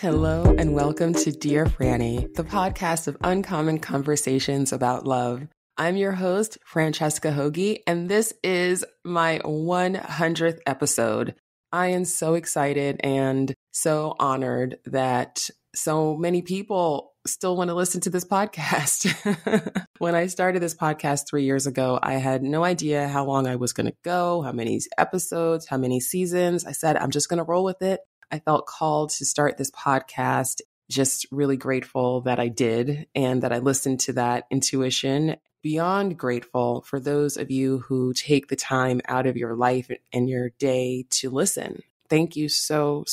Hello and welcome to Dear Franny, the podcast of uncommon conversations about love. I'm your host, Francesca Hoagie, and this is my 100th episode. I am so excited and so honored that so many people still want to listen to this podcast. When I started this podcast 3 years ago, I had no idea how long I was going to go, how many episodes, how many seasons. I said, I'm just going to roll with it. I felt called to start this podcast. Just really grateful that I did and that I listened to that intuition. Beyond grateful for those of you who take the time out of your life and your day to listen. Thank you so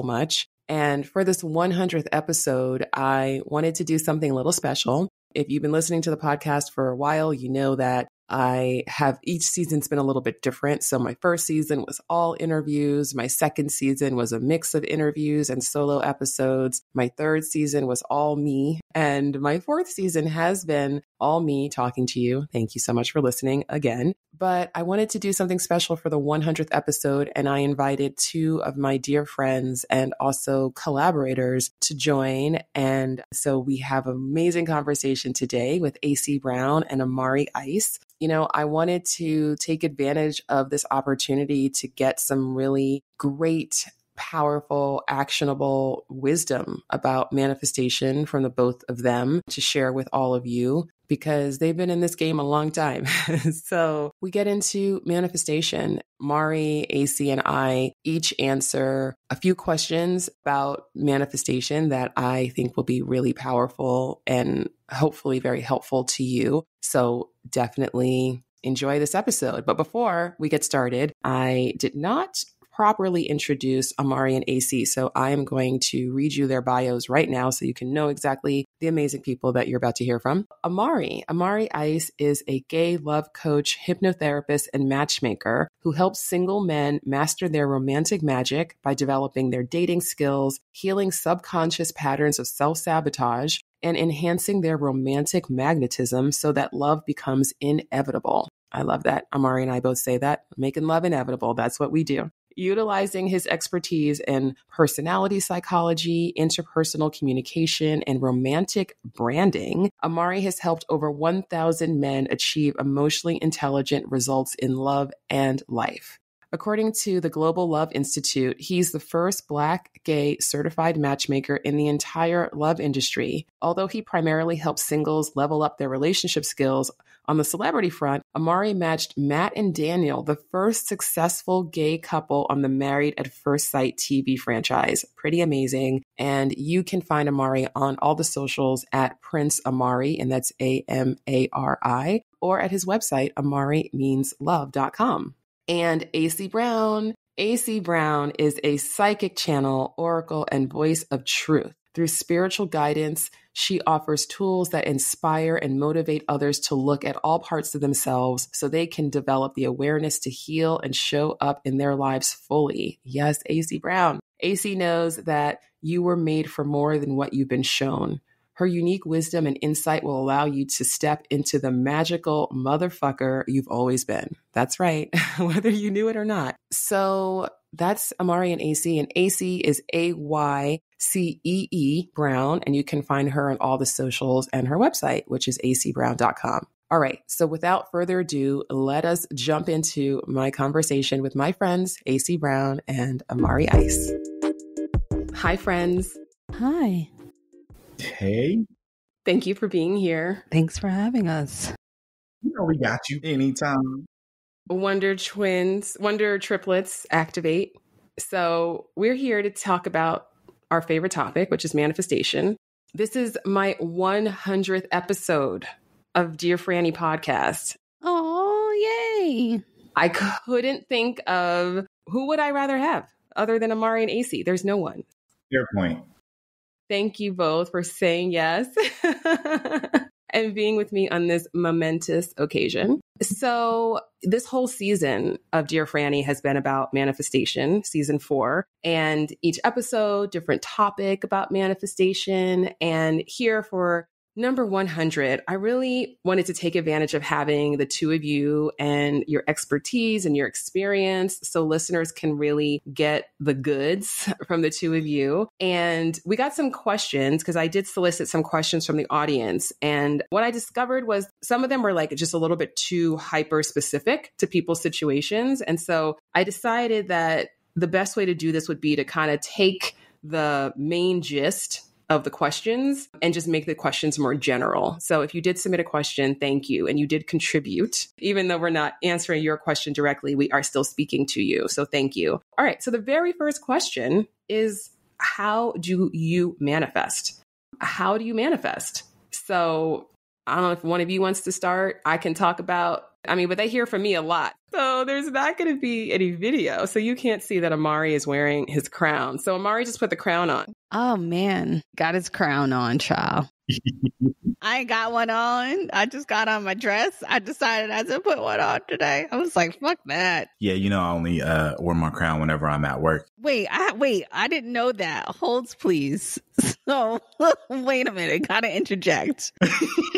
much. And for this 100th episode, I wanted to do something a little special. If you've been listening to the podcast for a while, you know that each season's been a little bit different. So my first season was all interviews. My second season was a mix of interviews and solo episodes. My third season was all me. And my fourth season has been all me talking to you. Thank you so much for listening again. But I wanted to do something special for the 100th episode, and I invited two of my dear friends and also collaborators to join. And so we have an amazing conversation today with Aycee Brown and Amari Ice. You know, I wanted to take advantage of this opportunity to get some really great, powerful, actionable wisdom about manifestation from the both of them to share with all of you, because they've been in this game a long time. So we get into manifestation. Mari, Aycee, and I each answer a few questions about manifestation that I think will be really powerful and hopefully very helpful to you. So definitely enjoy this episode. But before we get started, I did not properly introduce Amari and Aycee. So I am going to read you their bios right now so you can know exactly the amazing people that you're about to hear from. Amari Ice is a gay love coach, hypnotherapist, and matchmaker who helps single men master their romantic magic by developing their dating skills, healing subconscious patterns of self-sabotage, and enhancing their romantic magnetism so that love becomes inevitable. I love that. Amari and I both say that. Making love inevitable. That's what we do. Utilizing his expertise in personality psychology, interpersonal communication, and romantic branding, Amari has helped over 1,000 men achieve emotionally intelligent results in love and life. According to the Global Love Institute, he's the first Black gay certified matchmaker in the entire love industry. Although he primarily helps singles level up their relationship skills, on the celebrity front, Amari matched Matt and Daniel, the first successful gay couple on the Married at First Sight TV franchise. Pretty amazing. And you can find Amari on all the socials at Prince Amari, and that's Amari, or at his website, amarimeanslove.com. And Aycee Brown. Aycee Brown is a psychic channel, oracle, and voice of truth. Through spiritual guidance, she offers tools that inspire and motivate others to look at all parts of themselves so they can develop the awareness to heal and show up in their lives fully. Yes, Aycee Brown. Aycee knows that you were made for more than what you've been shown. Her unique wisdom and insight will allow you to step into the magical motherfucker you've always been. That's right, whether you knew it or not. So that's Amari and Aycee. And Aycee is AYCEE Brown. And you can find her on all the socials and her website, which is ayceebrown.com. All right. So without further ado, let us jump into my conversation with my friends, Aycee Brown and Amari Ice. Hi, friends. Hi. Hey. Thank you for being here. Thanks for having us. You know we got you anytime. Wonder triplets activate. So we're here to talk about our favorite topic, which is manifestation. This is my 100th episode of Dear Franny podcast. Oh, yay. I couldn't think of who would I rather have other than Amari and Aycee. There's no one. Fair point. Thank you both for saying yes and being with me on this momentous occasion. So this whole season of Dear Franny has been about manifestation, season 4, and each episode, different topic about manifestation. And here for number 100, I really wanted to take advantage of having the two of you and your expertise and your experience so listeners can really get the goods from the two of you. And we got some questions because I did solicit some questions from the audience. And what I discovered was some of them were like just a little bit too hyper specific to people's situations. And so I decided that the best way to do this would be to kind of take the main gist of the questions and just make the questions more general. So if you did submit a question, thank you. And you did contribute. Even though we're not answering your question directly, we are still speaking to you. So thank you. All right. So the very first question is, how do you manifest? How do you manifest? So I don't know if one of you wants to start. I can talk about, but they hear from me a lot. So there's not going to be any video. So you can't see that Amari is wearing his crown. So Amari just put the crown on. Oh, man. Got his crown on, child. I ain't got one on. I just got on my dress. I decided I should put one on today. I was like, fuck that. Yeah, I only wear my crown whenever I'm at work. Wait, I didn't know that. Holds, please. So, wait a minute. Gotta interject.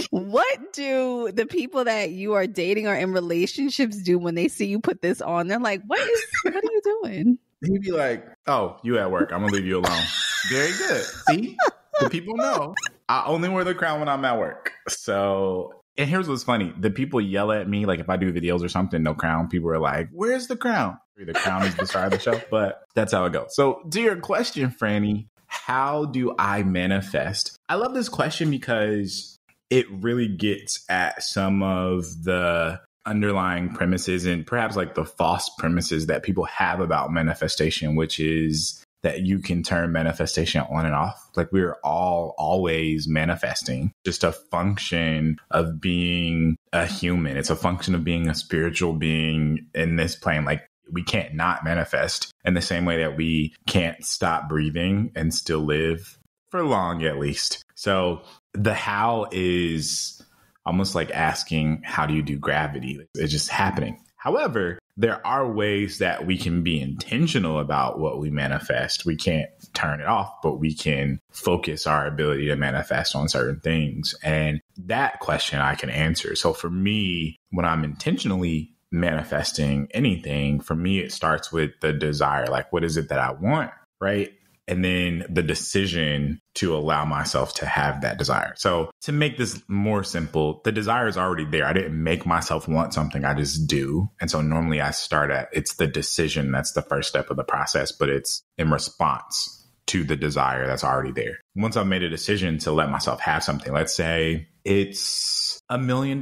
What do the people that you are dating or in relationships do when they see you put this on? They're like, what are you doing? He'd be like, oh, you at work. I'm going to leave you alone. Very good. See? The people know. I only wear the crown when I'm at work. So, and here's what's funny. The people yell at me, like if I do videos or something, no crown. People are like, where's the crown? The crown is the star of the show, but that's how it goes. So to your question, Franny, how do I manifest? I love this question because it really gets at some of the underlying premises and perhaps like the false premises that people have about manifestation, which is that you can turn manifestation on and off. Like we're all always manifesting, just a function of being a human. It's a function of being a spiritual being in this plane. Like we can't not manifest in the same way that we can't stop breathing and still live for long, at least. So the how is almost like asking, how do you do gravity? It's just happening. However, there are ways that we can be intentional about what we manifest. We can't turn it off, but we can focus our ability to manifest on certain things. And that question I can answer. So for me, when I'm intentionally manifesting anything, for me, it starts with the desire. Like, what is it that I want? Right. And then the decision to allow myself to have that desire. So to make this more simple, the desire is already there. I didn't make myself want something. I just do. And so normally I start at, it's the decision. That's the first step of the process, but it's in response to the desire that's already there. Once I've made a decision to let myself have something, let's say it's $1 million,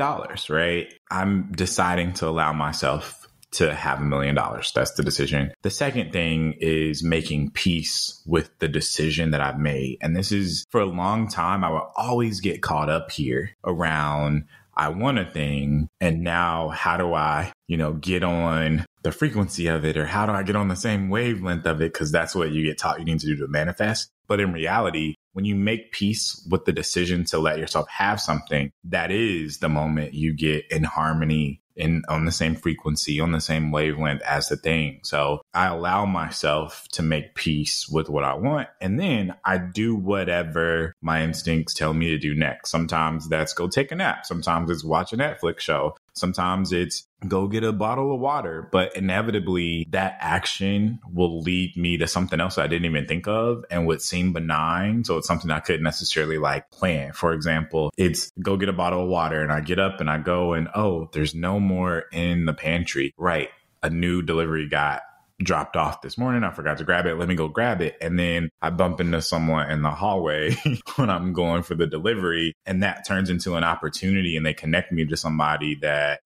right? I'm deciding to allow myself to have $1 million. That's the decision. The second thing is making peace with the decision that I've made. And this is for a long time, I will always get caught up here around, I want a thing. And now how do I, get on the frequency of it? Or how do I get on the same wavelength of it? Because that's what you get taught you need to do to manifest. But in reality, when you make peace with the decision to let yourself have something, that is the moment you get in harmony on the same frequency, on the same wavelength as the thing. So I allow myself to make peace with what I want. And then I do whatever my instincts tell me to do next. Sometimes that's go take a nap. Sometimes it's watch a Netflix show. Sometimes it's go get a bottle of water. But inevitably, that action will lead me to something else I didn't even think of and would seem benign. So it's something I couldn't necessarily plan. For example, it's go get a bottle of water and I get up and I go and, oh, there's no more in the pantry. Right. A new delivery got dropped off this morning. I forgot to grab it. Let me go grab it. And then I bump into someone in the hallway when I'm going for the delivery. And that turns into an opportunity and they connect me to somebody that,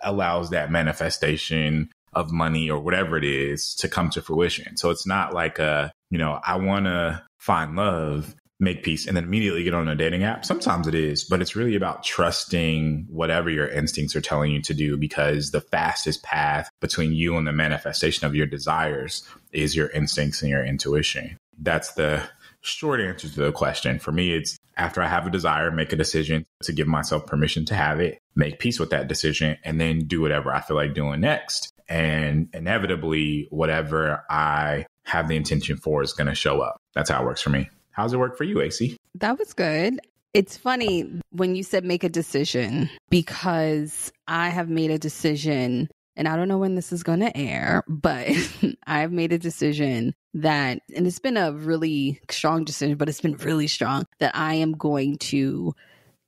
allows that manifestation of money or whatever it is to come to fruition. So it's not like I want to find love, make peace, and then immediately get on a dating app. Sometimes it is, but it's really about trusting whatever your instincts are telling you to do, because the fastest path between you and the manifestation of your desires is your instincts and your intuition. That's the short answer to the question. For me, it's after I have a desire, make a decision to give myself permission to have it, make peace with that decision, and then do whatever I feel like doing next. And inevitably, whatever I have the intention for is going to show up. That's how it works for me. How's it work for you, Aycee? That was good. It's funny when you said make a decision, because I have made a decision, and I don't know when this is going to air, but I've made a decision that, and it's been a really strong decision, but it's been really strong, that I am going to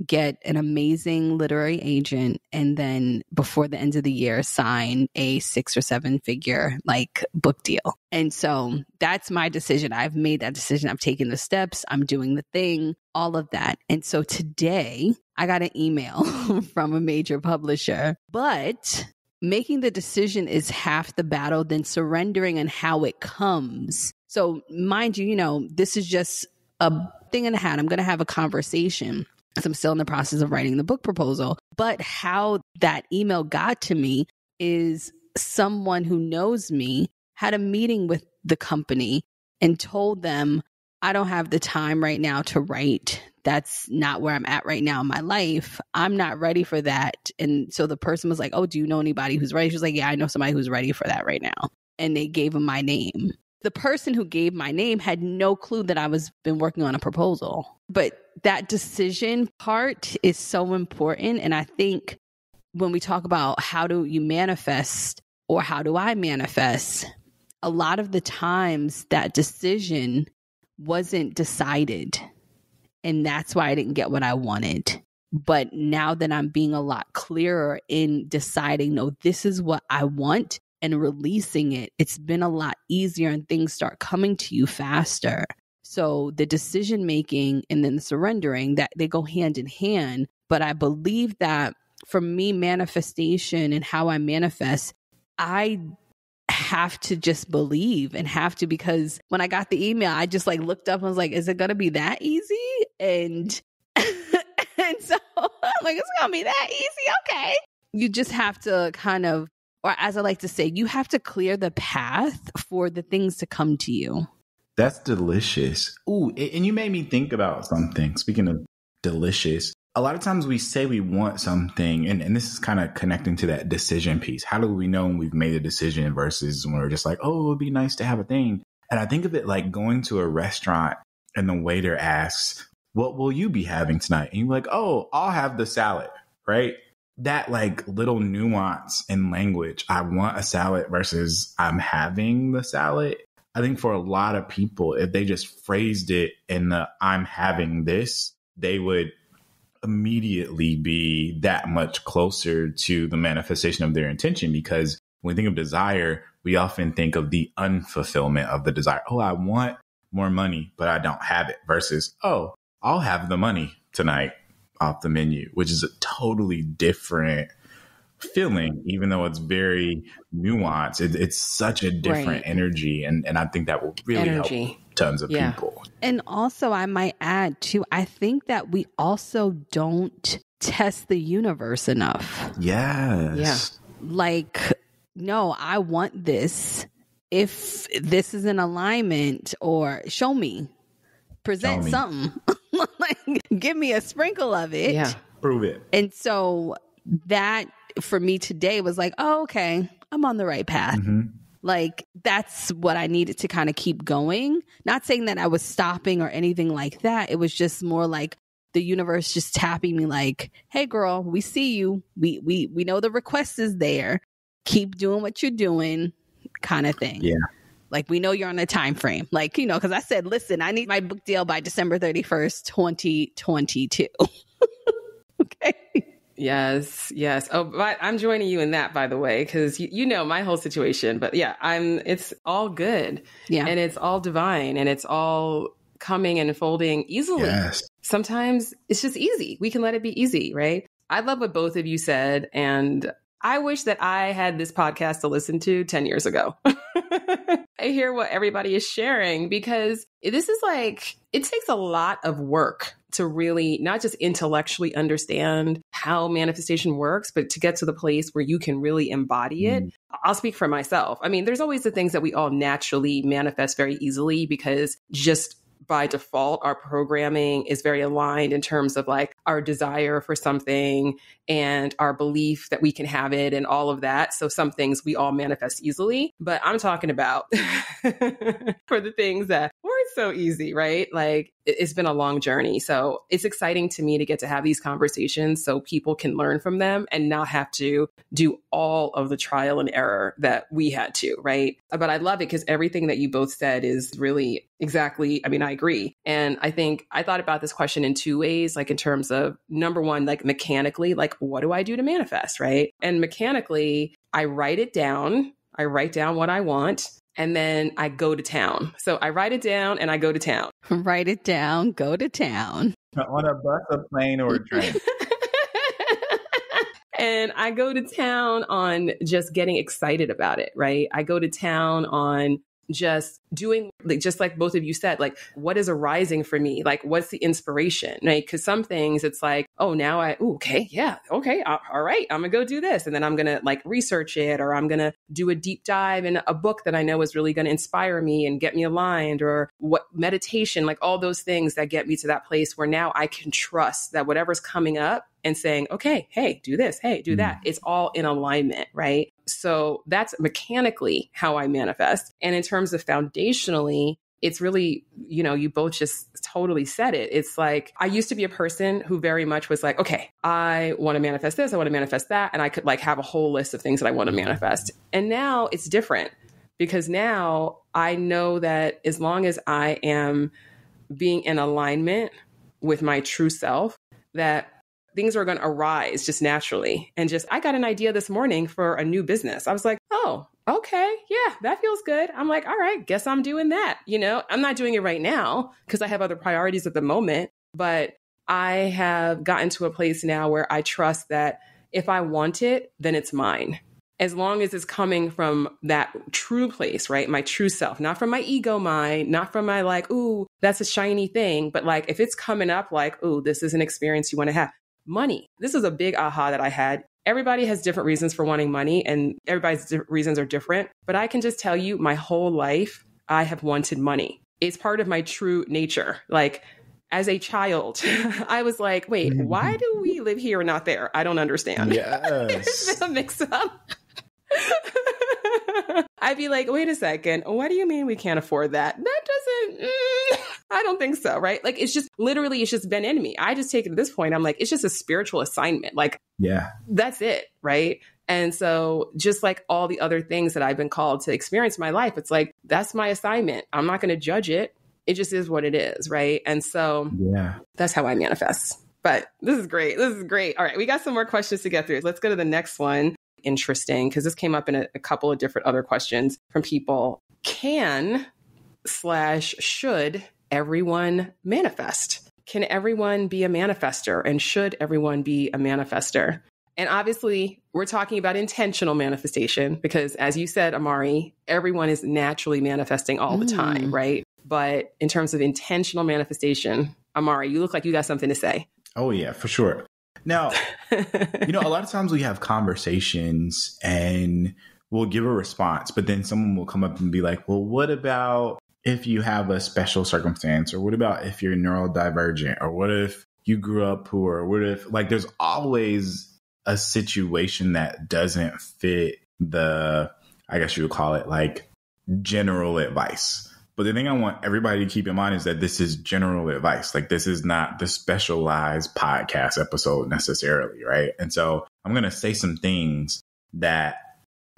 get an amazing literary agent, and then before the end of the year sign a 6 or 7 figure like book deal. And so that's my decision. I've made that decision. I've taken the steps. I'm doing the thing, all of that. And so today I got an email from a major publisher, but making the decision is half the battle, then surrendering and how it comes. So mind you, this is just a thing in the hat. I'm going to have a conversation. So I'm still in the process of writing the book proposal. But how that email got to me is someone who knows me had a meeting with the company and told them, I don't have the time right now to write. That's not where I'm at right now in my life. I'm not ready for that. And so the person was like, oh, do you know anybody who's ready? She was like, yeah, I know somebody who's ready for that right now. And they gave him my name. The person who gave my name had no clue that I was been working on a proposal. But that decision part is so important. And I think when we talk about how do you manifest or how do I manifest, a lot of the times that decision wasn't decided. And that's why I didn't get what I wanted. But now that I'm being a lot clearer in deciding, no, this is what I want, and releasing it, it's been a lot easier and things start coming to you faster. So the decision making and then the surrendering, that they go hand in hand. But I believe that for me, manifestation and how I manifest, I have to just believe and have to, because when I got the email, I just looked up and was like, is it going to be that easy? And and so I'm like, it's going to be that easy. Okay. You just have to kind of, or as I like to say, you have to clear the path for the things to come to you. That's delicious. Ooh, and you made me think about something. Speaking of delicious, a lot of times we say we want something, and this is kind of connecting to that decision piece. How do we know when we've made a decision versus when we're just like, oh, it would be nice to have a thing? And I think of it like going to a restaurant and the waiter asks, what will you be having tonight? And you're like, oh, I'll have the salad, right? That little nuance in language, I want a salad versus I'm having the salad. I think for a lot of people, if they just phrased it in the I'm having this, they would immediately be that much closer to the manifestation of their intention. Because when we think of desire, we often think of the unfulfillment of the desire. Oh, I want more money, but I don't have it, versus, oh, I'll have the money tonight off the menu, which is a totally different feeling, even though it's very nuanced. It's such a different energy. And I think that will really help tons of people. And also, I might add too, I think that we also don't test the universe enough. Yes. Yeah. No, I want this. If this is in alignment, or show me, present something. Give me a sprinkle of it. Yeah. Prove it. And so that for me today was like, oh, okay, I'm on the right path. Mm-hmm. That's what I needed to kind of keep going. Not saying that I was stopping or anything like that. It was just more like the universe just tapping me like, hey girl, we see you. We know the request is there. Keep doing what you're doing, kind of thing. Yeah. We know you're on a time frame. Because I said, listen, I need my book deal by December 31st, 2022. Okay. Yes. Oh, but I'm joining you in that, by the way, because you know my whole situation. But yeah, it's all good. Yeah. And it's all divine, and it's all coming and unfolding easily. Yes. Sometimes it's just easy. We can let it be easy, right? I love what both of you said. And I wish that I had this podcast to listen to 10 years ago. I hear what everybody is sharing, because this is it takes a lot of work to really not just intellectually understand how manifestation works, but to get to the place where you can really embody it. I'll speak for myself. I mean, there's always the things that we all naturally manifest very easily, because just by default, our programming is very aligned in terms of our desire for something and our belief that we can have it and all of that. So some things we all manifest easily, but I'm talking about for the things that weren't so easy, right? it's been a long journey. So it's exciting to me to get to have these conversations so people can learn from them and not have to do all of the trial and error that we had to, right? But I love it because everything that you both said is really exactly, I mean, I agree. And I think I thought about this question in two ways, like in terms of number one, like mechanically, like what do I do to manifest, right? And mechanically, I write it down. I write down what I want. And then I go to town. So I write it down and I go to town. Write it down, go to town. On a bus, a plane, or a train. And I go to town on just getting excited about it, right? I go to town on just doing, like, just like both of you said, like, what is arising for me? Like, what's the inspiration, right? Because some things it's like, oh, now okay, yeah, okay, all right, I'm gonna go do this. And then I'm gonna like research it, or I'm gonna do a deep dive in a book that I know is really gonna inspire me and get me aligned, or what meditation, like all those things that get me to that place where now I can trust that whatever's coming up and saying, okay, hey, do this, hey, do that. It's all in alignment, right? So that's mechanically how I manifest. And in terms of foundationally, it's really, you both just totally said it. It's like, I used to be a person who very much was like, okay, I want to manifest this, I want to manifest that. And I could like have a whole list of things that I want to manifest. And now it's different because now I know that as long as I am being in alignment with my true self, that things are going to arise just naturally. And I got an idea this morning for a new business. I was like, oh, okay. Yeah, that feels good. I'm like, all right, guess I'm doing that. I'm not doing it right now because I have other priorities at the moment, but I have gotten to a place now where I trust that if I want it, then it's mine. As long as it's coming from that true place, right? My true self, not from my ego mind, not from my like, ooh, that's a shiny thing. But like, if it's coming up like, ooh, this is an experience you want to have. Money. This is a big aha that I had. Everybody has different reasons for wanting money and everybody's reasons are different. But I can just tell you my whole life, I have wanted money. It's part of my true nature. Like as a child, I was like, wait, why do we live here and not there? I don't understand. Yes. It's been a mix up. I'd be like, wait a second. What do you mean we can't afford that? That doesn't, I don't think so, right? Like, it's just been in me. I just take it to this point. I'm like, it's just a spiritual assignment. Like, yeah, that's it, right? And so just like all the other things that I've been called to experience in my life, it's like, that's my assignment. I'm not going to judge it. It just is what it is, right? And so that's how I manifest. But this is great. This is great. All right, we got some more questions to get through. Let's go to the next one. Interesting, because this came up in a couple of different other questions from people. Should everyone manifest? Can everyone be a manifester? And should everyone be a manifester? And obviously, we're talking about intentional manifestation because, as you said, Amari, everyone is naturally manifesting all the time, right? But in terms of intentional manifestation, Amari, you look like you got something to say. Oh, yeah, for sure. Now, a lot of times we have conversations and we'll give a response, but then someone will come up and be like, well, what about if you have a special circumstance? Or what about if you're neurodivergent? Or what if you grew up poor? Or what if, like, there's always a situation that doesn't fit the, I guess you would call it like general advice. But the thing I want everybody to keep in mind is that this is general advice. Like, this is not the specialized podcast episode necessarily, right? And so I'm going to say some things that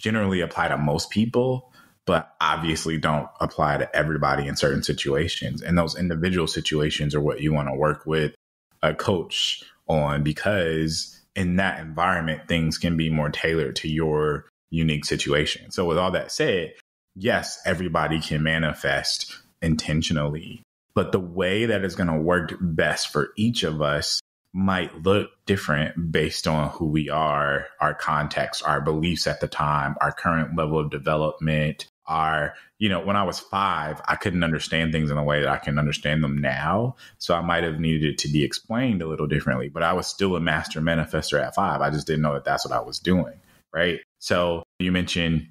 generally apply to most people, but obviously don't apply to everybody in certain situations. And those individual situations are what you want to work with a coach on, because in that environment, things can be more tailored to your unique situation. So with all that said, yes, everybody can manifest intentionally, but the way that is going to work best for each of us might look different based on who we are, our context, our beliefs at the time, our current level of development. When I was 5, I couldn't understand things in a way that I can understand them now. So I might have needed it to be explained a little differently, but I was still a master manifestor at 5. I just didn't know that that's what I was doing. Right. So you mentioned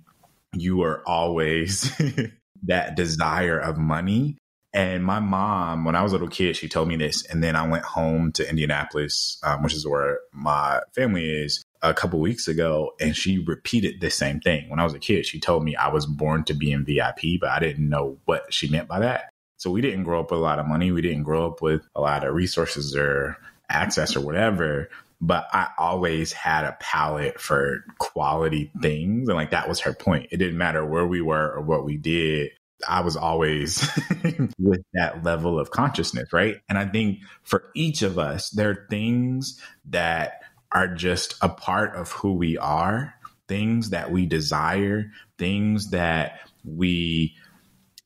you were always that desire of money. And my mom, when I was a little kid, she told me this. And then I went home to Indianapolis, which is where my family is, a couple weeks ago. And she repeated the same thing. When I was a kid, she told me I was born to be in VIP, but I didn't know what she meant by that. So we didn't grow up with a lot of money. We didn't grow up with a lot of resources or access or whatever. But I always had a palate for quality things. And like, that was her point. It didn't matter where we were or what we did. I was always with that level of consciousness, right? And I think for each of us, there are things that are just a part of who we are, things that we desire, things that we...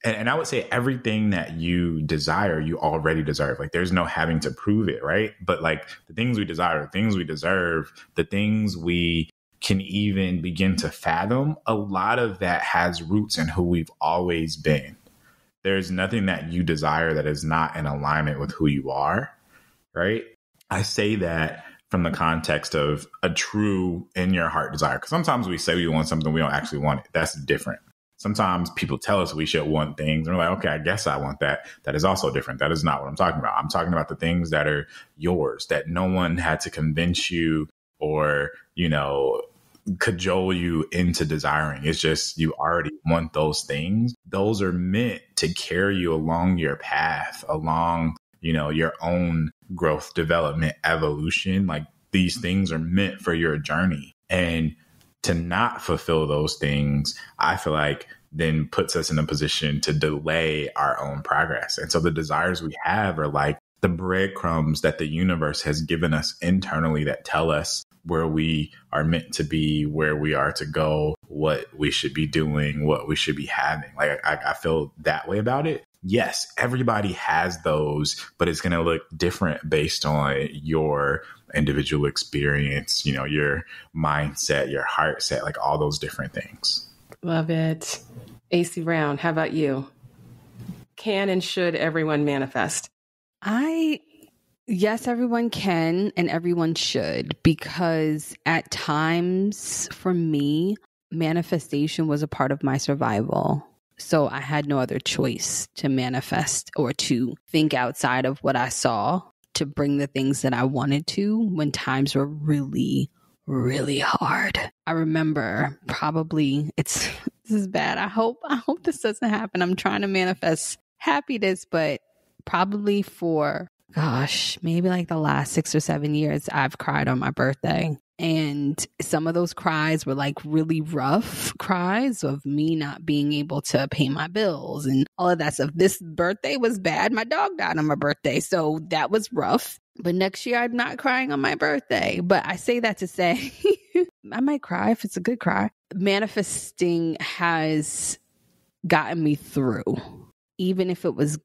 And I would say everything that you desire, you already deserve. Like, there's no having to prove it, right? But like, the things we desire, the things we deserve, the things we can even begin to fathom, a lot of that has roots in who we've always been. There's nothing that you desire that is not in alignment with who you are, right? I say that from the context of a true in your heart desire. Because sometimes we say we want something, we don't actually want it. That's different. Sometimes people tell us we should want things and we're like, okay, I guess I want that. That is also different. That is not what I'm talking about. I'm talking about the things that are yours, that no one had to convince you or, cajole you into desiring. It's just, you already want those things. Those are meant to carry you along your path, along, your own growth, development, evolution. Like, these things are meant for your journey. And to not fulfill those things, I feel like then puts us in a position to delay our own progress. And so the desires we have are like the breadcrumbs that the universe has given us internally that tell us where we are meant to be, where we are to go, what we should be doing, what we should be having. Like, I feel that way about it. Yes, everybody has those, but it's going to look different based on your individual experience, your mindset, your heart set, like all those different things. Love it. Aycee Brown, how about you? Can and should everyone manifest? Yes, everyone can and everyone should, because at times for me, manifestation was a part of my survival. So I had no other choice to manifest or to think outside of what I saw to bring the things that I wanted to when times were really, really hard. I remember this is bad. I hope this doesn't happen. I'm trying to manifest happiness, but probably for, maybe like the last 6 or 7 years, I've cried on my birthday. And some of those cries were like really rough cries of me not being able to pay my bills and all of that stuff. This birthday was bad. My dog died on my birthday. So that was rough. But next year, I'm not crying on my birthday. But I say that to say I might cry if it's a good cry. Manifesting has gotten me through, even if it was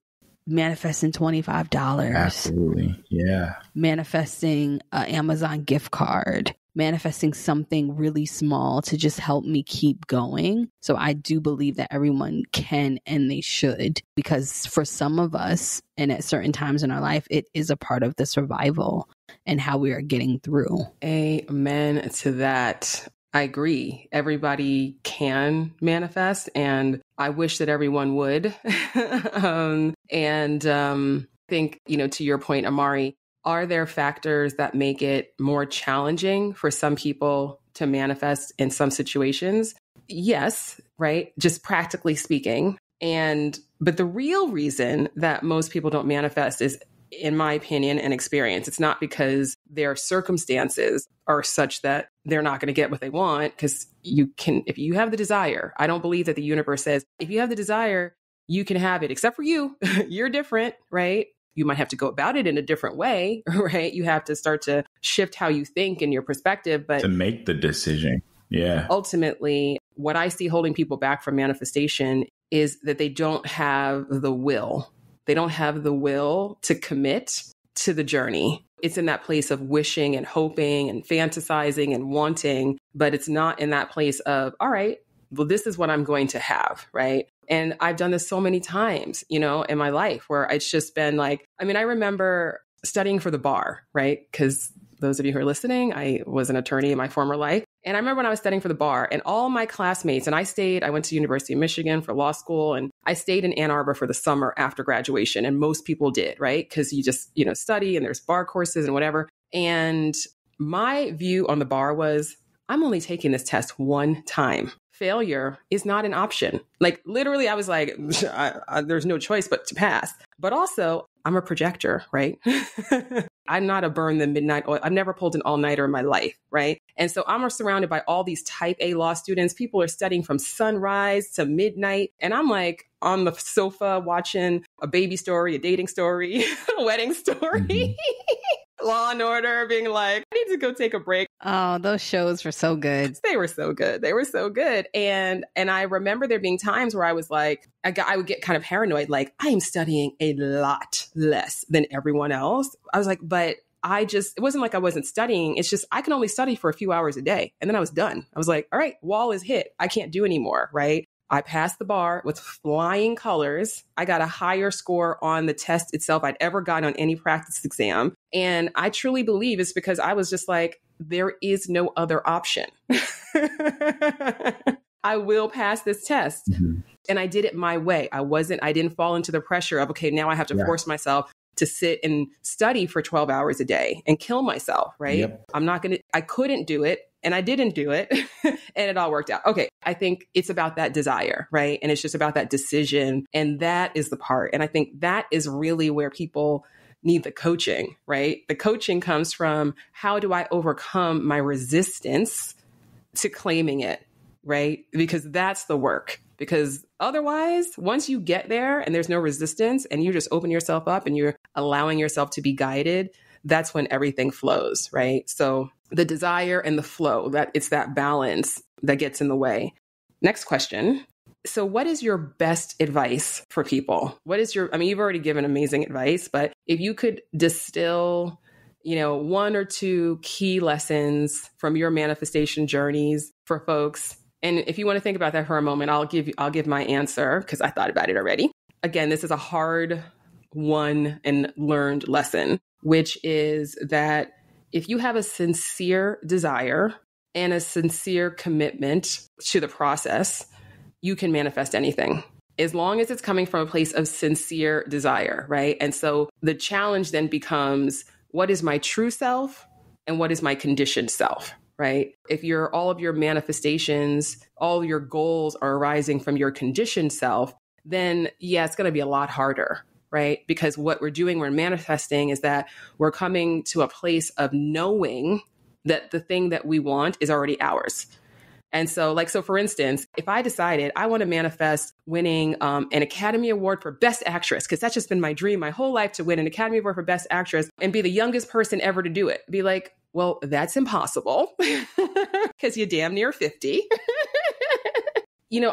manifesting $25. Absolutely. Yeah. Manifesting an Amazon gift card, manifesting something really small to just help me keep going. So I do believe that everyone can and they should, because for some of us and at certain times in our life, it is a part of the survival and how we are getting through. Amen to that. I agree. Everybody can manifest, and I wish that everyone would. Think, to your point, Amari, are there factors that make it more challenging for some people to manifest in some situations? Yes, right? Just practically speaking. But the real reason that most people don't manifest is, in my opinion and experience, it's not because their circumstances are such that they're not going to get what they want, because if you have the desire, I don't believe that the universe says, if you have the desire, you can have it, except for you. You're different, right? You might have to go about it in a different way, right? You have to start to shift how you think and your perspective. But to make the decision. Yeah. Ultimately, what I see holding people back from manifestation is that they don't have the will. They don't have the will to commit to the journey. It's in that place of wishing and hoping and fantasizing and wanting, but it's not in that place of, all right, well, this is what I'm going to have, right? And I've done this so many times, in my life, where it's just been like, I remember studying for the bar, right? Because those of you who are listening, I was an attorney in my former life. And I remember when I was studying for the bar, and all my classmates, and I went to University of Michigan for law school, and I stayed in Ann Arbor for the summer after graduation. And most people did, right? Because you just, study, and there's bar courses and whatever. And my view on the bar was, I'm only taking this test one time. failure is not an option. Like literally, I was like, there's no choice but to pass. But also, I'm a projector, right? I'm not a burn the midnight oil. I've never pulled an all-nighter in my life, right? And so I'm surrounded by all these type A law students. People are studying from sunrise to midnight. And I'm like on the sofa watching a baby story, a dating story, a wedding story. Law and Order, being like, I need to go take a break. Oh, those shows were so good. They were so good. They were so good. And I remember there being times where I was like, I would get kind of paranoid, like, I am studying a lot less than everyone else. I was like, but it wasn't like I wasn't studying. It's just, I can only study for a few hours a day. And then I was done. I was like, all right, wall is hit. I can't do anymore, right? I passed the bar with flying colors. I got a higher score on the test itself I'd ever gotten on any practice exam. And I truly believe it's because I was just like, there is no other option. I will pass this test. And I did it my way. I didn't fall into the pressure of, okay, now I have to force myself to sit and study for 12 hours a day and kill myself, right? Yep. I couldn't do it. And I didn't do it and it all worked out. Okay. I think it's about that desire, right? And it's just about that decision. And that is the part. And I think that is really where people need the coaching, right? The coaching comes from, how do I overcome my resistance to claiming it, right? Because that's the work. Because otherwise, once you get there and there's no resistance and you just open yourself up and you're allowing yourself to be guided, that's when everything flows, right? So the desire and the flow, that it's that balance that gets in the way. Next question. So what is your best advice for people? You've already given amazing advice, but if you could distill, one or two key lessons from your manifestation journeys for folks. And if you want to think about that for a moment, I'll give my answer because I thought about it already. Again, this is a hard won and learned lesson, which is that if you have a sincere desire and a sincere commitment to the process, you can manifest anything as long as it's coming from a place of sincere desire, right? And so the challenge then becomes, what is my true self and what is my conditioned self, right? If all of your manifestations, all your goals are arising from your conditioned self, then it's going to be a lot harder, right? Because what we're doing, we're manifesting, is that we're coming to a place of knowing that the thing that we want is already ours. And so for instance, if I decided I want to manifest winning an Academy Award for Best Actress, because that's just been my dream my whole life, to win an Academy Award for Best Actress and be the youngest person ever to do it, be like, well, that's impossible because you're damn near 50.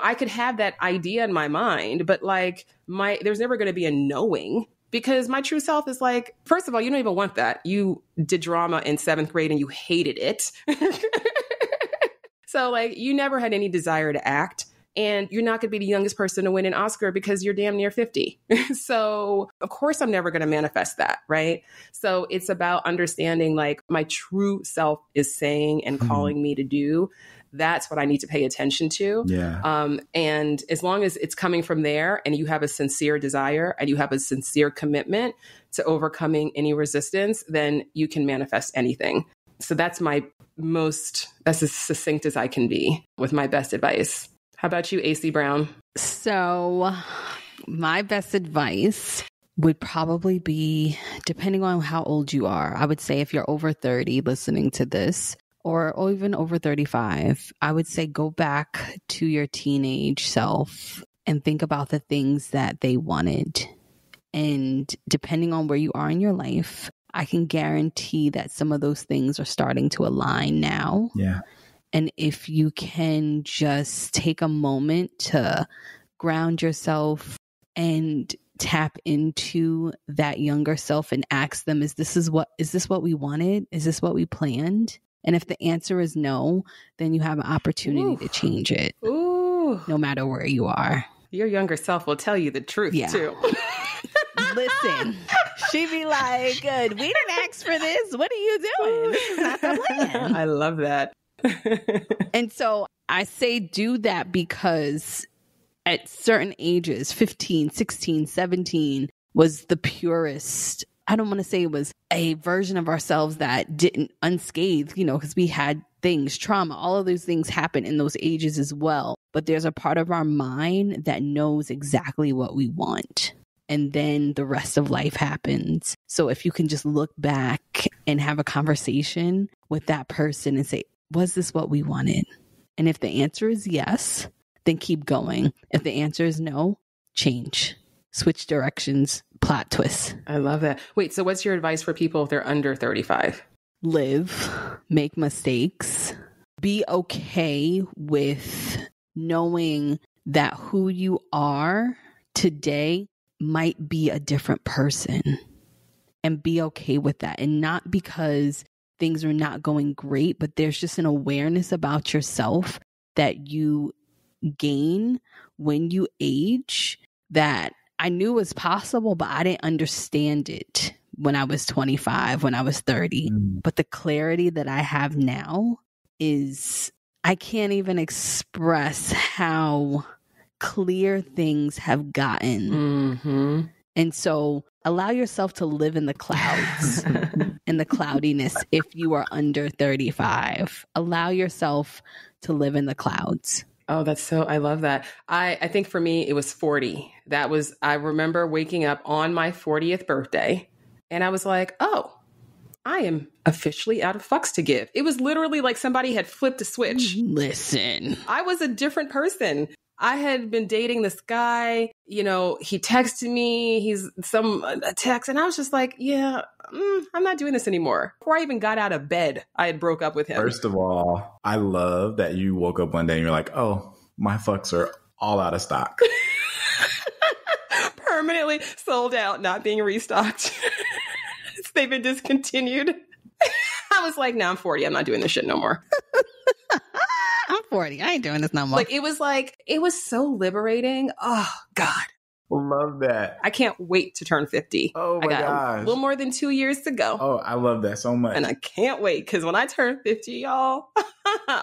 I could have that idea in my mind, but there's never going to be a knowing, because my true self is like, first of all, you don't even want that. You did drama in 7th grade and you hated it. So you never had any desire to act, and you're not going to be the youngest person to win an Oscar because you're damn near 50. So of course I'm never going to manifest that. Right. So it's about understanding my true self is saying and calling me to do. That's what I need to pay attention to. Yeah. And as long as it's coming from there and you have a sincere desire and you have a sincere commitment to overcoming any resistance, then you can manifest anything. So that's as succinct as I can be with my best advice. How about you, Aycee Brown? So my best advice would probably be, depending on how old you are, I would say if you're over 30 listening to this, or even over 35, I would say go back to your teenage self and think about the things that they wanted. And depending on where you are in your life, I can guarantee that some of those things are starting to align now. Yeah. And if you can just take a moment to ground yourself and tap into that younger self and ask them, is this what we wanted? Is this what we planned? And if the answer is no, then you have an opportunity to change it. Ooh. No matter where you are. Your younger self will tell you the truth too. Listen, she'd be like, "Good, we didn't ask for this. What are you doing? This is not the plan." I love that. And so I say do that because at certain ages, 15, 16, 17 was the purest. I don't want to say it was a version of ourselves that didn't unscathed, because we had things, trauma, all of those things happen in those ages as well. but there's a part of our mind that knows exactly what we want. And then the rest of life happens. So if you can just look back and have a conversation with that person and say, was this what we wanted? And if the answer is yes, then keep going. If the answer is no, change, switch directions, plot twist. I love that. Wait, so what's your advice for people if they're under 35? Live, make mistakes, be okay with knowing that who you are today might be a different person, and be okay with that. And not because things are not going great, but there's just an awareness about yourself that you gain when you age that I knew was possible, but I didn't understand it when I was 25, when I was 30. But the clarity that I have now is, I can't even express how clear things have gotten. And so allow yourself to live in the clouds and the cloudiness if you are under 35. Allow yourself to live in the clouds. Oh, I love that. I think for me, it was 40. I remember waking up on my 40th birthday and I was like, oh, I am officially out of fucks to give. It was literally like somebody had flipped a switch. Listen, I was a different person. I had been dating this guy, he texted me, he's a text, and I was just like, yeah, I'm not doing this anymore. Before I even got out of bed, I had broke up with him. First of all, I love that you woke up one day and you're like, oh, my fucks are all out of stock. Permanently sold out, not being restocked. They've been discontinued. I was like, I'm 40. I'm not doing this shit no more. I'm 40. I ain't doing this no more. It was so liberating. Oh, God. Love that. I can't wait to turn 50. Oh, my gosh. A little more than 2 years to go. Oh, I love that so much. And I can't wait, because when I turn 50, y'all,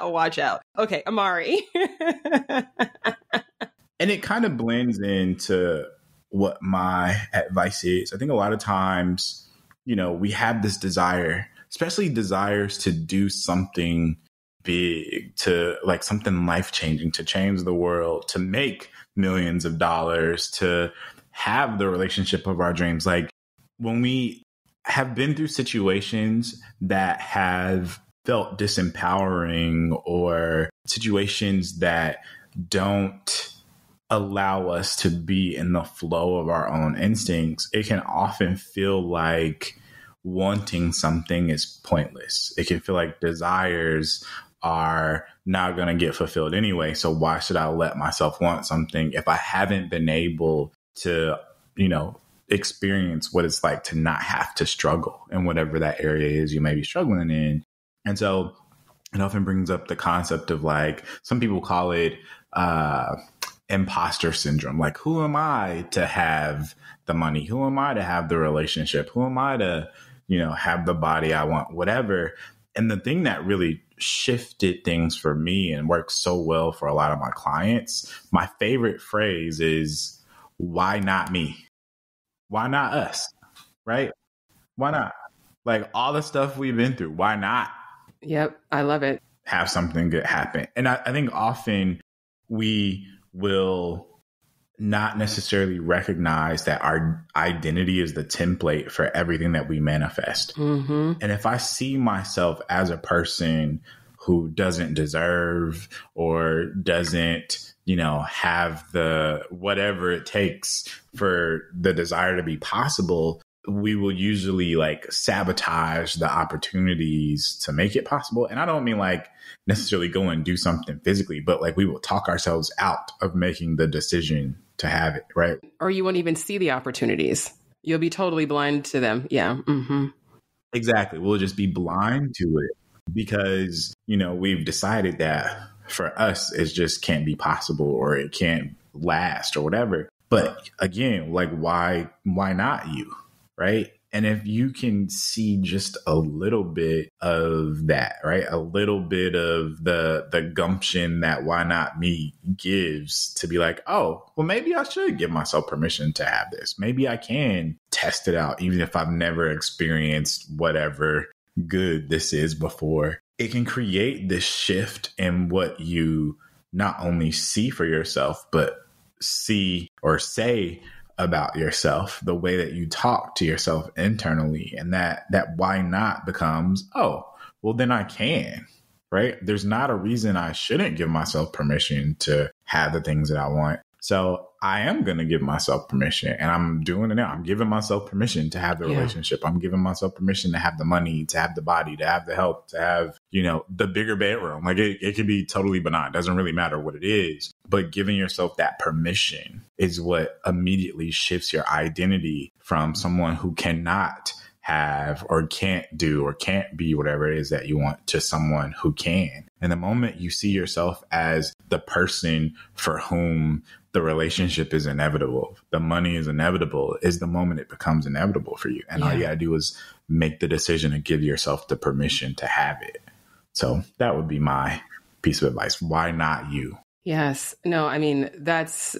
watch out. Okay, Amari. And it kind of blends into what my advice is. I think a lot of times, we have this desire, especially desires to do something big, to like something life-changing, to change the world, to make millions of dollars, to have the relationship of our dreams. Like when we have been through situations that have felt disempowering, or situations that don't allow us to be in the flow of our own instincts, it can often feel like wanting something is pointless. It can feel like desires are not going to get fulfilled anyway. So why should I let myself want something if I haven't been able to, experience what it's like to not have to struggle in whatever that area is you may be struggling in? And so it often brings up the concept of, like, some people call it imposter syndrome. Like, who am I to have the money? Who am I to have the relationship? Who am I to, have the body I want, whatever. And the thing that really shifted things for me and works so well for a lot of my clients, my favorite phrase is, why not me? Why not us? Right? Why not? Like, all the stuff we've been through, why not? Yep. I love it. Have something good happen. And I think often we will not necessarily recognize that our identity is the template for everything that we manifest. Mm-hmm. And if I see myself as a person who doesn't deserve or doesn't, have the whatever it takes for the desire to be possible, we will usually sabotage the opportunities to make it possible. And I don't mean necessarily go and do something physically, but we will talk ourselves out of making the decision to have it, right? Or you won't even see the opportunities. You'll be totally blind to them. Yeah. Mm-hmm. Exactly. We'll just be blind to it because, we've decided that for us, it just can't be possible, or it can't last, or whatever. But again, why not you? Right. And if you can see just a little bit of that, right, a little bit of the gumption that why not me gives to be like, oh, well, maybe I should give myself permission to have this. Maybe I can test it out, even if I've never experienced whatever good this is before. It can create this shift in what you not only see for yourself, but see or say about yourself, the way that you talk to yourself internally. And that why not becomes, oh, well, then I can, right? There's not a reason I shouldn't give myself permission to have the things that I want. So I am going to give myself permission, and I'm doing it now. I'm giving myself permission to have the relationship. I'm giving myself permission to have the money, to have the body, to have the health, to have, the bigger bedroom. Like it can be totally benign. It doesn't really matter what it is, but giving yourself that permission is what immediately shifts your identity from someone who cannot have or can't do or can't be whatever it is that you want to someone who can. And the moment you see yourself as the person for whom the relationship is inevitable, the money is inevitable, is the moment it becomes inevitable for you. And all you gotta do is make the decision and give yourself the permission to have it. So that would be my piece of advice. Why not you? Yes. No, I mean, it's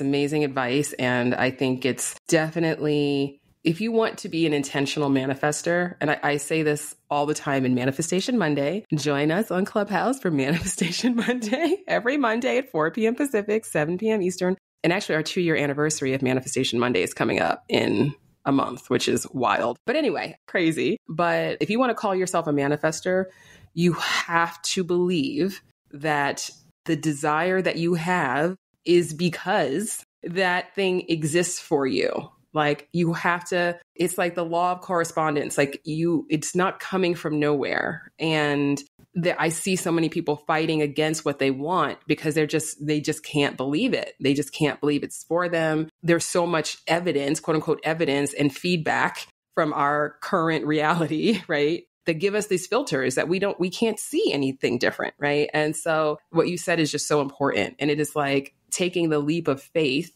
amazing advice. And I think it's definitely, if you want to be an intentional manifester, and I say this all the time in Manifestation Monday, join us on Clubhouse for Manifestation Monday, every Monday at 4 p.m. Pacific, 7 p.m. Eastern. And actually our 2-year anniversary of Manifestation Monday is coming up in a month, which is wild. But anyway, crazy. But if you want to call yourself a manifester, you have to believe that the desire that you have is because that thing exists for you. Like you have to, it's like the law of correspondence. Like it's not coming from nowhere. And I see so many people fighting against what they want because they just can't believe it. They just can't believe it's for them. There's so much evidence, quote unquote, evidence and feedback from our current reality, right? That give us these filters that we can't see anything different, right? And so what you said is just so important. And it is like taking the leap of faith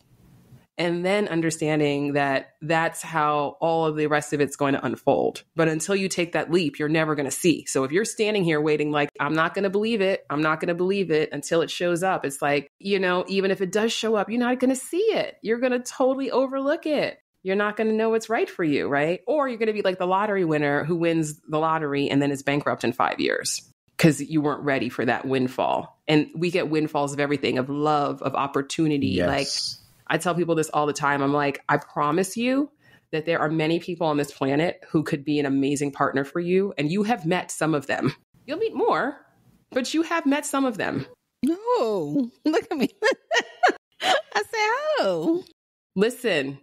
and then understanding that that's how all of the rest of it's going to unfold. But until you take that leap, you're never going to see. So if you're standing here waiting like, I'm not going to believe it, I'm not going to believe it until it shows up. It's like, even if it does show up, you're not going to see it. You're going to totally overlook it. You're not going to know what's right for you, right? Or you're going to be like the lottery winner who wins the lottery and then is bankrupt in 5 years because you weren't ready for that windfall. And we get windfalls of everything, of love, of opportunity. Yes. Like I tell people this all the time. I'm like, I promise you that there are many people on this planet who could be an amazing partner for you. And you have met some of them. You'll meet more, but you have met some of them. No, look at me. I said, oh. Listen,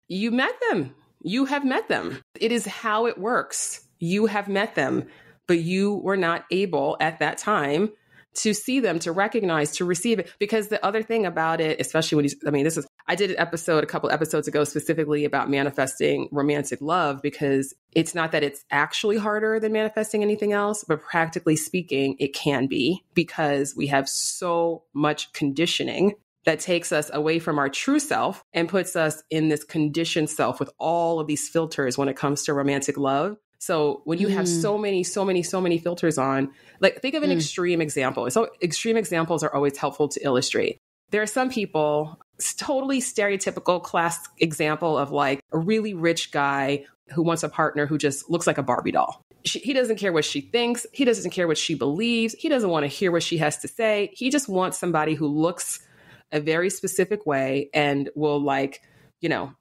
you met them. You have met them. It is how it works. You have met them, but you were not able at that time to see them, to recognize, to receive it. Because the other thing about it, especially when I did an episode a couple episodes ago specifically about manifesting romantic love, because it's not that it's actually harder than manifesting anything else, but practically speaking, it can be because we have so much conditioning that takes us away from our true self and puts us in this conditioned self with all of these filters when it comes to romantic love. So when you have so many filters on, like think of an extreme example. So extreme examples are always helpful to illustrate. There are some people, totally stereotypical class example of like a really rich guy who wants a partner who just looks like a Barbie doll. He doesn't care what she thinks. He doesn't care what she believes. He doesn't want to hear what she has to say. He just wants somebody who looks a very specific way and will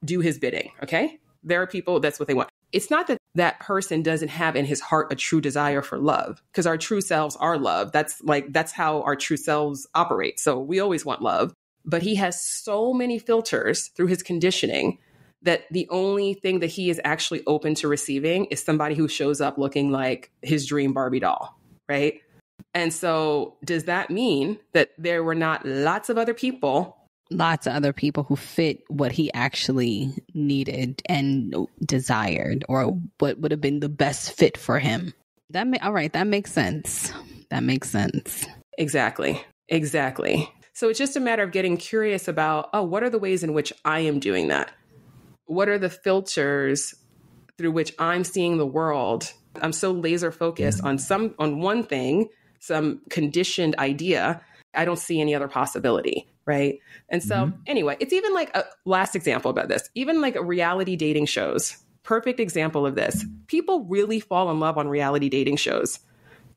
do his bidding. Okay. There are people, that's what they want. It's not that that person doesn't have in his heart a true desire for love, because our true selves are love. That's how our true selves operate. So we always want love, but he has so many filters through his conditioning that the only thing that he is actually open to receiving is somebody who shows up looking like his dream Barbie doll. Right. And so does that mean that there were not lots of other people who fit what he actually needed and desired, or what would have been the best fit for him? All right. That makes sense. Exactly. So it's just a matter of getting curious about, what are the ways in which I am doing that? What are the filters through which I'm seeing the world? I'm so laser focused on one thing, some conditioned idea. I don't see any other possibility. Right. And so anyway, it's even like a last example about this, even like reality dating shows. Perfect example of this. People really fall in love on reality dating shows.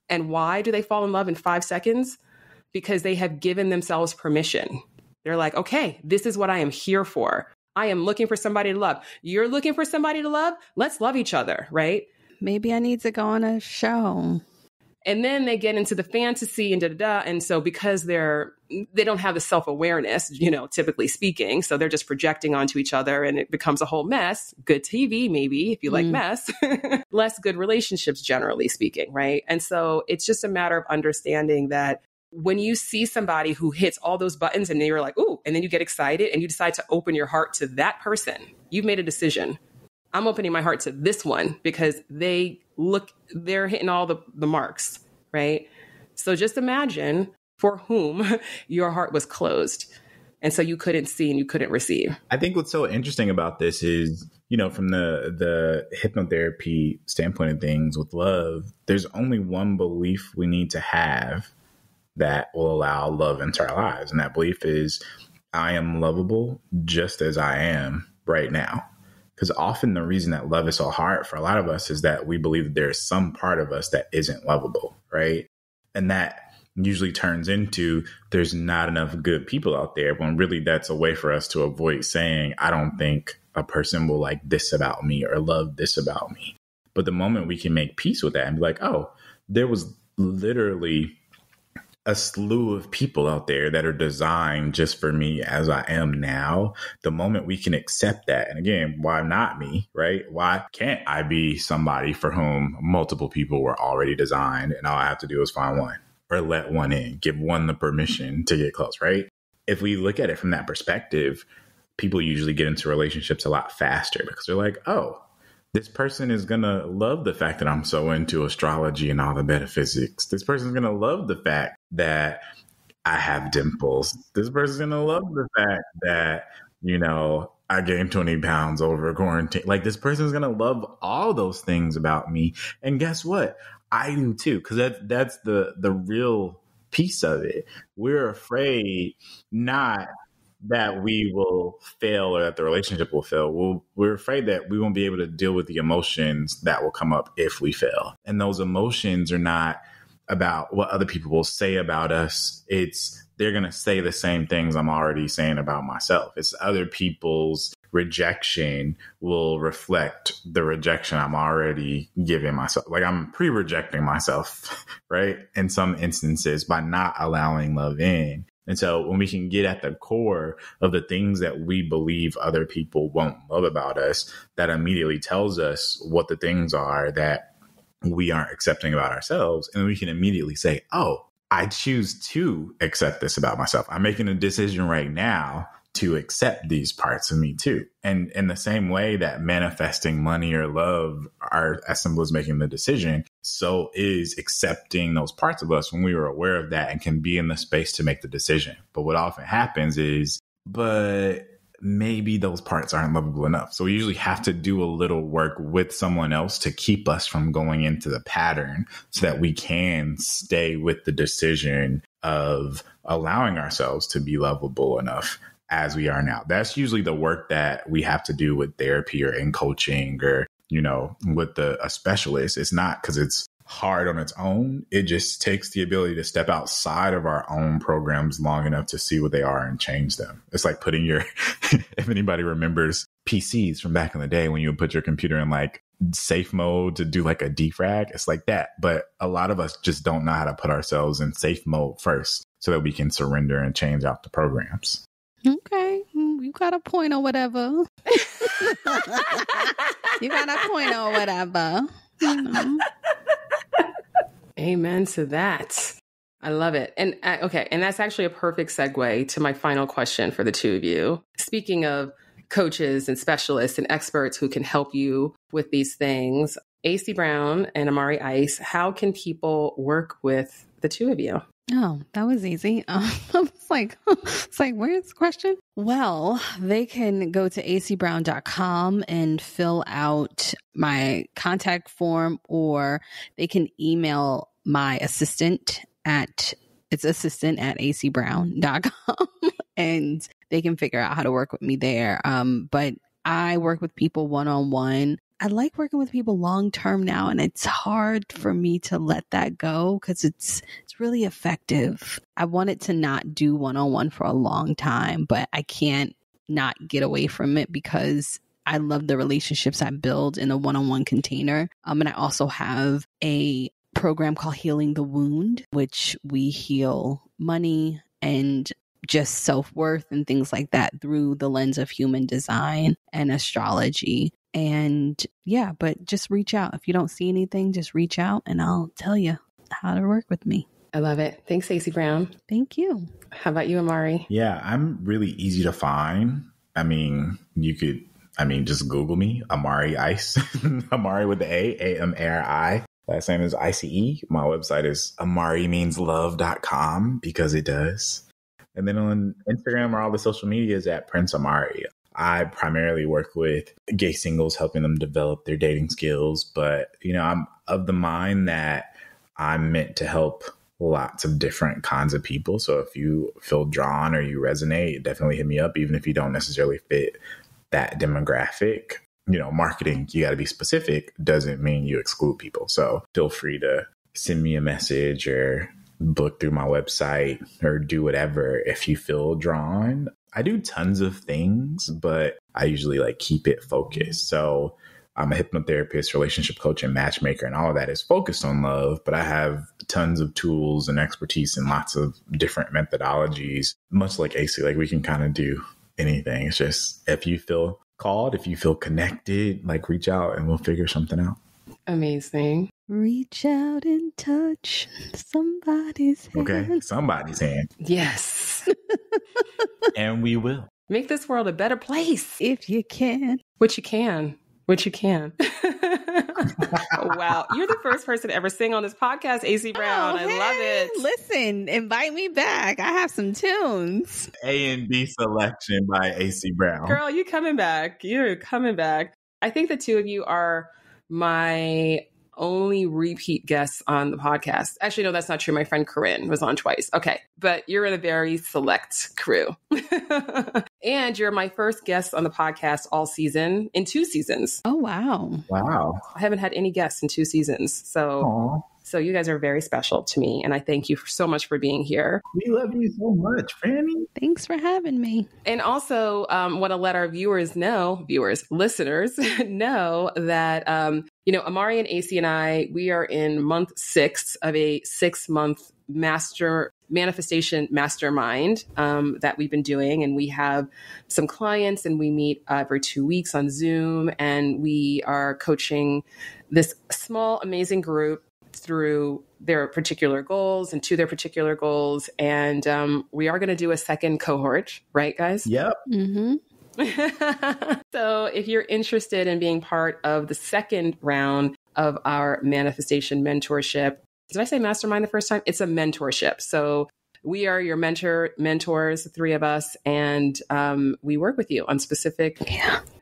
And why do they fall in love in 5 seconds? because they have given themselves permission. They're like, okay, this is what I am here for. I am looking for somebody to love. You're looking for somebody to love? Let's love each other, right? Maybe I need to go on a show. And then they get into the fantasy and da-da-da. And so because they don't have the self-awareness, typically speaking, so they're just projecting onto each other and it becomes a whole mess. Good TV, maybe, if you like mess. Less good relationships, generally speaking, right? And so it's just a matter of understanding that when you see somebody who hits all those buttons and you're like, ooh, and then you get excited and you decide to open your heart to that person, you've made a decision. I'm opening my heart to this one because they're hitting all the marks, right? So just imagine for whom your heart was closed. And so you couldn't see and you couldn't receive. I think what's so interesting about this is, from the hypnotherapy standpoint of things with love, there's only one belief we need to have that will allow love into our lives. And that belief is, I am lovable just as I am right now. Because often the reason that love is so hard for a lot of us is that we believe that there's some part of us that isn't lovable, right? And that usually turns into there's not enough good people out there, when really that's a way for us to avoid saying, I don't think a person will like this about me or love this about me. But the moment we can make peace with that and be like, oh, there was literally a slew of people out there that are designed just for me as I am now. The moment we can accept that, and again, why not me, right? Why can't I be somebody for whom multiple people were already designed and all I have to do is find one or let one in, give one the permission to get close, right? If we look at it from that perspective, people usually get into relationships a lot faster because they're like, oh, this person is going to love the fact that I'm so into astrology and all the metaphysics. This person's going to love the fact that I have dimples. This person's going to love the fact that, I gained 20 pounds over quarantine. Like, this person's going to love all those things about me. And guess what? I do too, because that's the real piece of it. We're afraid not that we will fail or that the relationship will fail. We're afraid that we won't be able to deal with the emotions that will come up if we fail. And those emotions are not about what other people will say about us. They're going to say the same things I'm already saying about myself. It's other people's rejection will reflect the rejection I'm already giving myself. Like, I'm pre-rejecting myself, right? In some instances, by not allowing love in. And so when we can get at the core of the things that we believe other people won't love about us, that immediately tells us what the things are that we aren't accepting about ourselves. And we can immediately say, oh, I choose to accept this about myself. I'm making a decision right now to accept these parts of me too. And in the same way that manifesting money or love are as simple as making the decision, so is accepting those parts of us when we are aware of that and can be in the space to make the decision. But what often happens is, but maybe those parts aren't lovable enough. So we usually have to do a little work with someone else to keep us from going into the pattern so that we can stay with the decision of allowing ourselves to be lovable enough as we are now. That's usually the work that we have to do with therapy or in coaching or, with a specialist. It's not because it's hard on its own. It just takes the ability to step outside of our own programs long enough to see what they are and change them. It's like putting if anybody remembers PCs from back in the day when you would put your computer in like safe mode to do like a defrag, it's like that. But a lot of us just don't know how to put ourselves in safe mode first so that we can surrender and change out the programs. Okay, you got a point or whatever. You got a point or whatever. Amen to that. I love it. And okay, and that's actually a perfect segue to my final question for the two of you. Speaking of coaches and specialists and experts who can help you with these things, Aycee Brown and Amari Ice, how can people work with the two of you? Oh, that was easy. I was like, where's the question? Well, they can go to ayceebrown.com and fill out my contact form, or they can email my assistant at ayceebrown.com and they can figure out how to work with me there. But I work with people one-on-one I like working with people long term now, and it's hard for me to let that go because it's really effective. I wanted to not do one-on-one for a long time, but I can't not get away from it because I love the relationships I build in a one-on-one container. And I also have a program called Healing the Wound, which we heal money and just self-worth and things like that through the lens of human design and astrology. And yeah, but just reach out. If you don't see anything, just reach out and I'll tell you how to work with me. I love it. Thanks, Aycee Brown. Thank you. How about you, Amari? Yeah, I'm really easy to find. I mean, just Google me, Amari Ice. Amari with the A-M-A-R-I. Last name is Ice. My website is amarimeanslove.com because it does. And then on Instagram or all the social medias at Prince Amari. I primarily work with gay singles, helping them develop their dating skills. But, I'm of the mind that I'm meant to help lots of different kinds of people. So if you feel drawn or you resonate, definitely hit me up, even if you don't necessarily fit that demographic. Marketing, you got to be specific, doesn't mean you exclude people. So feel free to send me a message or book through my website or do whatever if you feel drawn. I do tons of things, but I usually keep it focused. So I'm a hypnotherapist, relationship coach, and matchmaker, and all of that is focused on love. But I have tons of tools and expertise in lots of different methodologies, much like Aycee. We can kind of do anything. It's just if you feel called, if you feel connected, reach out and we'll figure something out. Amazing. Reach out and touch somebody's hand. Okay, somebody's hand. Yes. And we will. Make this world a better place. If you can. Which you can. Wow. You're the first person to ever sing on this podcast, Aycee Brown. I love it. Listen, invite me back. I have some tunes. A&B selection by Aycee Brown. Girl, you coming back. You're coming back. I think the two of you are my only repeat guests on the podcast. Actually, no, that's not true. My friend Corinne was on twice. Okay. But you're in a very select crew. And you're my first guest on the podcast all season in 2 seasons. Oh, wow. Wow. I haven't had any guests in 2 seasons. So you guys are very special to me. And I thank you so much for being here. We love you so much, Franny. Thanks for having me. And also want to let our listeners know that, Amari and Aycee and I, we are in month 6 of a 6-month manifestation mastermind that we've been doing. And we have some clients and we meet every 2 weeks on Zoom. And we are coaching this small, amazing group through their particular goals and to their particular goals. And we are going to do a second cohort, right, guys? Yep. Mm-hmm. So if you're interested in being part of the second round of our manifestation mentorship, did I say mastermind the first time? It's a mentorship. So we are your mentors, the 3 of us, and we work with you on specific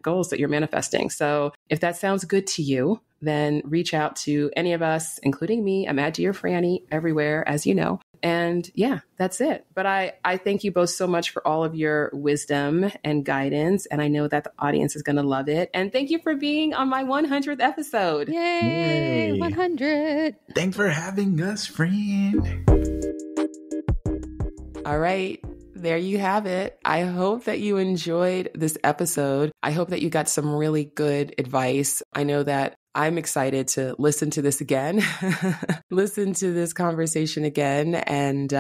goals that you're manifesting. So if that sounds good to you, then reach out to any of us, including me. I'm at Dear Franny everywhere, as you know. And yeah, that's it. But I thank you both so much for all of your wisdom and guidance. And I know that the audience is going to love it. And thank you for being on my 100th episode. Yay! 100. Thanks for having us, friend. All right. There you have it. I hope that you enjoyed this episode. I hope that you got some really good advice. I know that I'm excited to listen to this again, listen to this conversation again and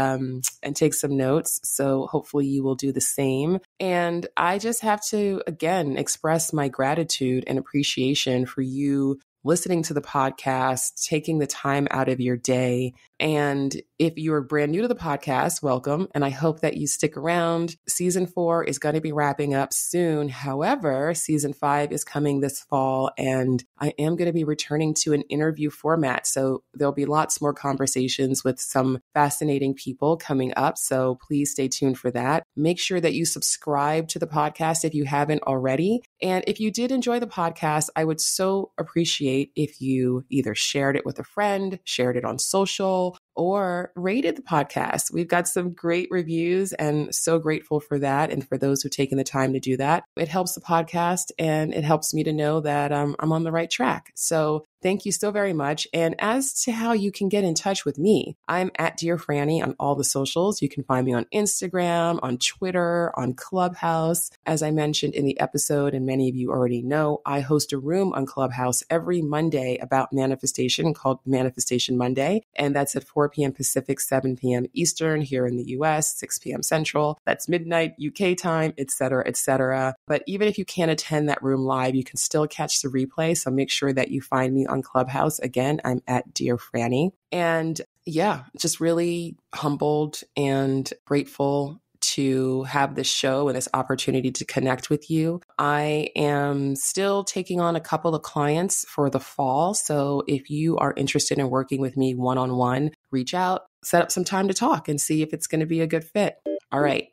take some notes. So hopefully you will do the same. And I just have to, again, express my gratitude and appreciation for you listening to the podcast, taking the time out of your day. And if you're brand new to the podcast, welcome. And I hope that you stick around. Season 4 is going to be wrapping up soon. However, season 5 is coming this fall, and I am going to be returning to an interview format. So there'll be lots more conversations with some fascinating people coming up. So please stay tuned for that. Make sure that you subscribe to the podcast if you haven't already. And if you did enjoy the podcast, I would so appreciate if you either shared it with a friend, shared it on social, or rated the podcast. We've got some great reviews and so grateful for that. And for those who've taken the time to do that, it helps the podcast and it helps me to know that I'm on the right track. So thank you so very much. And as to how you can get in touch with me, I'm at Dear Franny on all the socials. You can find me on Instagram, on Twitter, on Clubhouse. As I mentioned in the episode, and many of you already know, I host a room on Clubhouse every Monday about manifestation called Manifestation Monday. And that's at 4 p.m. Pacific, 7 p.m. Eastern here in the US, 6 p.m. Central. That's midnight UK time, et cetera, et cetera. But even if you can't attend that room live, you can still catch the replay. So make sure that you find me on Clubhouse. Again, I'm at Dear Franny. And yeah, just really humbled and grateful to have this show and this opportunity to connect with you. I am still taking on a couple of clients for the fall. So if you are interested in working with me one-on-one, reach out, set up some time to talk and see if it's going to be a good fit. All right.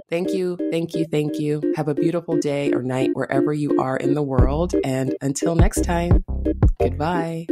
Thank you. Thank you. Thank you. Have a beautiful day or night wherever you are in the world. And until next time, goodbye.